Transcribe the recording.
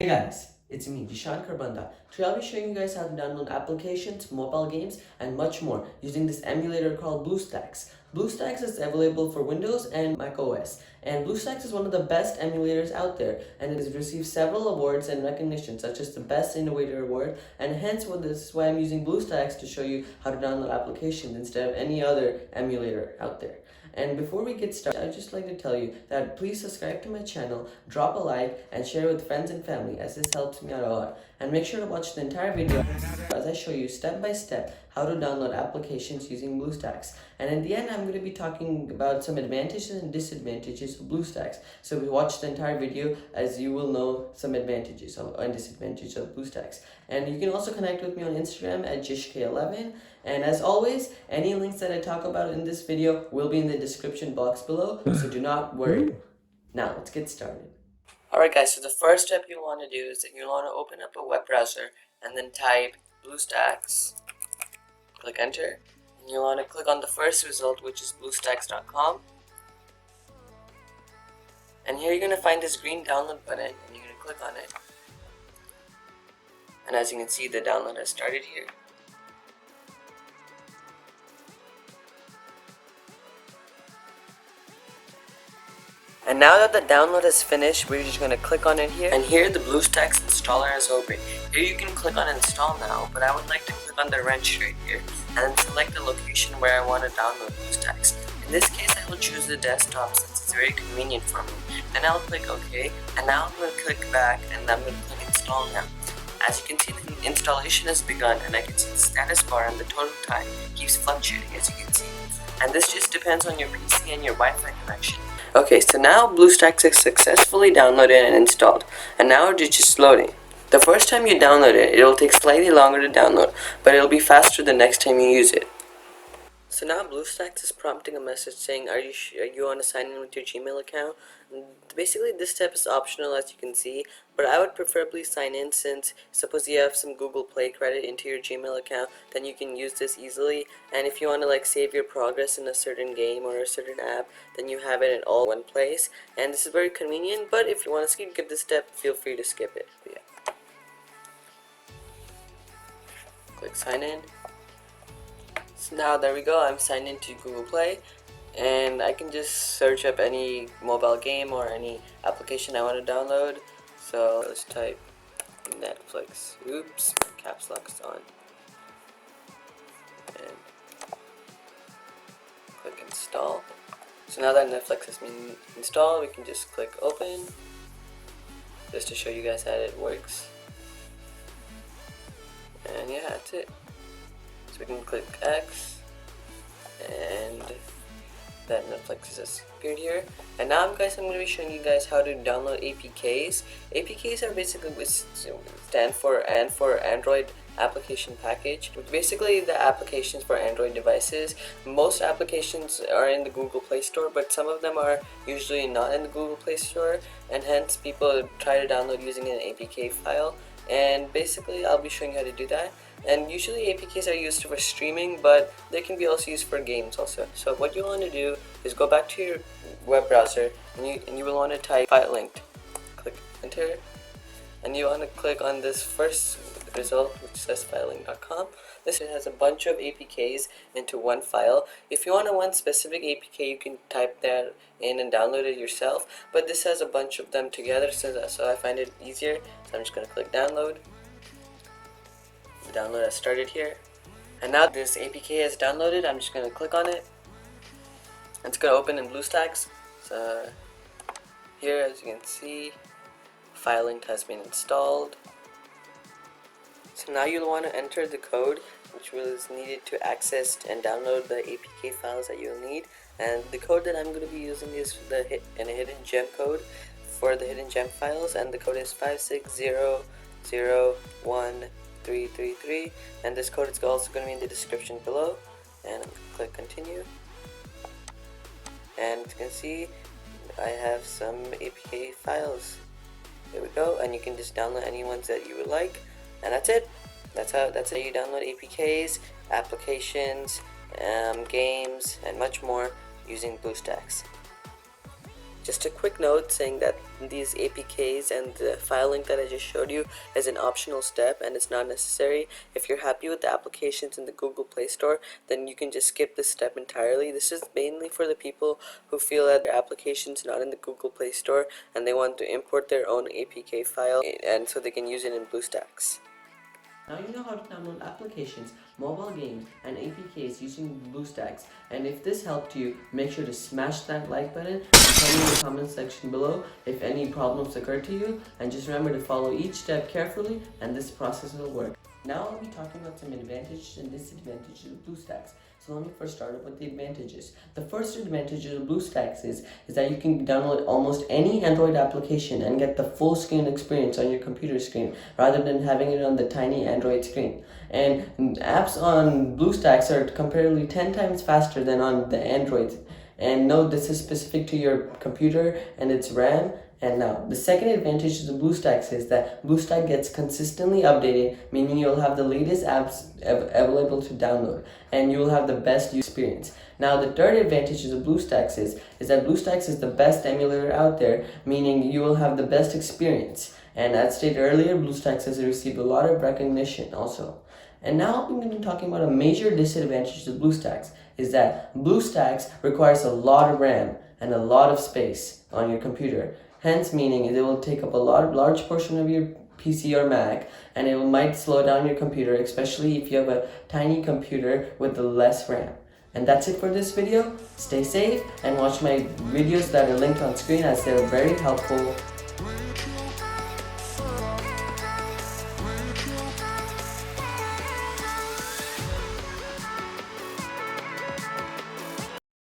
Hey guys, it's me, Jishan Karbanda. Today I'll be showing you guys how to download applications, mobile games, and much more using this emulator called BlueStacks. BlueStacks is available for Windows and Mac OS, and BlueStacks is one of the best emulators out there, and it has received several awards and recognition, such as the Best Innovator Award, and hence this is why I'm using BlueStacks to show you how to download applications instead of any other emulator out there. And before we get started, I'd just like to tell you that please subscribe to my channel, drop a like, and share it with friends and family as this helps me out a lot. And make sure to watch the entire video as I show you step by step how to download applications using BlueStacks. And in the end, I'm going to be talking about some advantages and disadvantages of BlueStacks. So watch the entire video as you will know some advantages and disadvantages of BlueStacks. And you can also connect with me on Instagram at jishk11. And as always, any links that I talk about in this video will be in the description box below, so do not worry. Now, let's get started. Alright guys, so the first step you'll want to do is that you'll want to open up a web browser and then type BlueStacks, click enter, and you'll want to click on the first result, which is BlueStacks.com. And here you're going to find this green download button, and you're going to click on it. And as you can see, the download has started here. And now that the download is finished, we're just going to click on it here. And here the BlueStacks installer is open. Here you can click on install now, but I would like to click on the wrench right here and then select the location where I want to download BlueStacks. In this case, I will choose the desktop since it's very convenient for me. Then I'll click OK, and now I'm going to click back and I'm going to click install now. As you can see, the installation has begun, and I can see the status bar and the total time keeps fluctuating, as you can see. And this just depends on your PC and your Wi-Fi connection. Okay, so now BlueStacks is successfully downloaded and installed, and now it's just loading. The first time you download it, it'll take slightly longer to download, but it'll be faster the next time you use it. So now BlueStacks is prompting a message saying, are you want to sign in with your Gmail account? And basically this step is optional, as you can see, but I would preferably sign in, since suppose you have some Google Play credit into your Gmail account, then you can use this easily. And if you want to save your progress in a certain game or a certain app, then you have it in all one place. And this is very convenient, but if you want to skip this step, feel free to skip it. But yeah. Click sign in. So now there we go, I'm signed into Google Play, and I can just search up any mobile game or any application I want to download. So let's type Netflix. Oops, caps lock's on. And click install. So now that Netflix has been installed, we can just click open, just to show you guys how it works. And yeah, that's it. So we can click X, and that Netflix has appeared here. And now I'm going to be showing you guys how to download APKs. APKs are basically stand for Android Application Package. Basically the applications for Android devices. Most applications are in the Google Play Store, but some of them are usually not in the Google Play Store, and hence people try to download using an APK file. And basically I'll be showing you how to do that. And usually APKs are used for streaming, but they can be also used for games also. So what you want to do is go back to your web browser, and you will want to type Filelinked. Click enter, and you want to click on this first result, which says filelinked.com. This has a bunch of APKs into one file. If you want one specific APK, you can type that in and download it yourself, but this has a bunch of them together, so I find it easier. So I'm just going to click download. The download has started here, and now this APK has downloaded. I'm just going to click on it. It's going to open in BlueStacks. So here, as you can see, Filelinked has been installed. So now you'll want to enter the code which is needed to access and download the APK files that you'll need. And the code that I'm going to be using is the hidden gem code for the hidden gem files, and the code is 560013333, and this code is also going to be in the description below. And click continue, and you can see I have some APK files. There we go, and you can just download any ones that you would like, and that's it. That's how you download APKs, applications, games, and much more using BlueStacks. Just a quick note saying that these APKs and the file link that I just showed you is an optional step and it's not necessary. If you're happy with the applications in the Google Play Store, then you can just skip this step entirely. This is mainly for the people who feel that their application's not in the Google Play Store and they want to import their own APK file and so they can use it in BlueStacks. Now you know how to download applications, mobile games, and APKs using BlueStacks. And if this helped you, make sure to smash that like button and tell me in the comment section below if any problems occur to you. And just remember to follow each step carefully and this process will work. Now I'll be talking about some advantages and disadvantages of BlueStacks. So let me first start up with the advantages. The first advantage of BlueStacks is that you can download almost any Android application and get the full screen experience on your computer screen rather than having it on the tiny Android screen. And apps on BlueStacks are comparatively 10 times faster than on the Android. And note this is specific to your computer and its RAM. And now, the second advantage of the BlueStacks is that BlueStack gets consistently updated, meaning you'll have the latest apps available to download, and you'll have the best experience. Now, the third advantage of the BlueStacks is that BlueStacks is the best emulator out there, meaning you will have the best experience. And as stated earlier, BlueStacks has received a lot of recognition also. And now I'm going to be talking about a major disadvantage of BlueStacks, is that BlueStacks requires a lot of RAM and a lot of space on your computer. Hence, meaning it will take up a large portion of your PC or Mac, and it might slow down your computer, especially if you have a tiny computer with less RAM. And that's it for this video. Stay safe and watch my videos that are linked on screen as they're very helpful.